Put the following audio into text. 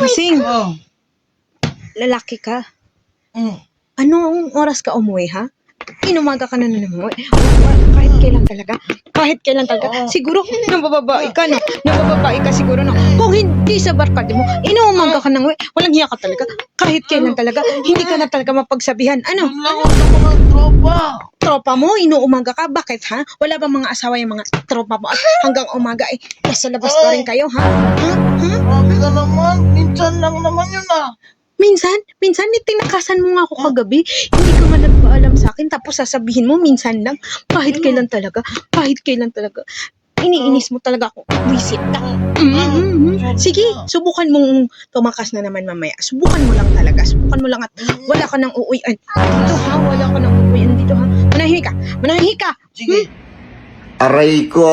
Bossing, Oh. lalaki ka. Mm. Anong oras ka umuwi, ha? Inumaga ka na umuwi. Kahit kailan talaga. Kahit kailan talaga. Oo. Siguro, nabababae ka, no? Nabababae ka siguro, no? Kung hindi sa barkada mo, inuumaga ka na umuwi. Walang hiya ka talaga. Kahit kailan talaga. Hindi ka na talaga mapagsabihan. Ano? Doon lang ako sa mga tropa. Tropa mo, inuumaga ka. Bakit, ha? Wala bang mga asawa yung mga tropa mo? At hanggang umaga, nasa labas pa rin kayo, ha? Ha? Ha? Grabe ka naman. Minsan lang naman yun ah. Minsan, tinakasan mo nga ako kagabi. Hindi ka nga nagpaalam sa akin, tapos sasabihin mo, minsan lang. Kahit kailan talaga. Kahit kailan talaga. Iniinis mo talaga ako. Wisit ka. Sige, subukan mong tumakas na naman mamaya. Subukan mo lang talaga. Subukan mo lang at wala ka nang uuwian. Dito ha, wala ka nang uuwian dito ha. Manahimik ka. Manahimik ka. Sige. Aray ko!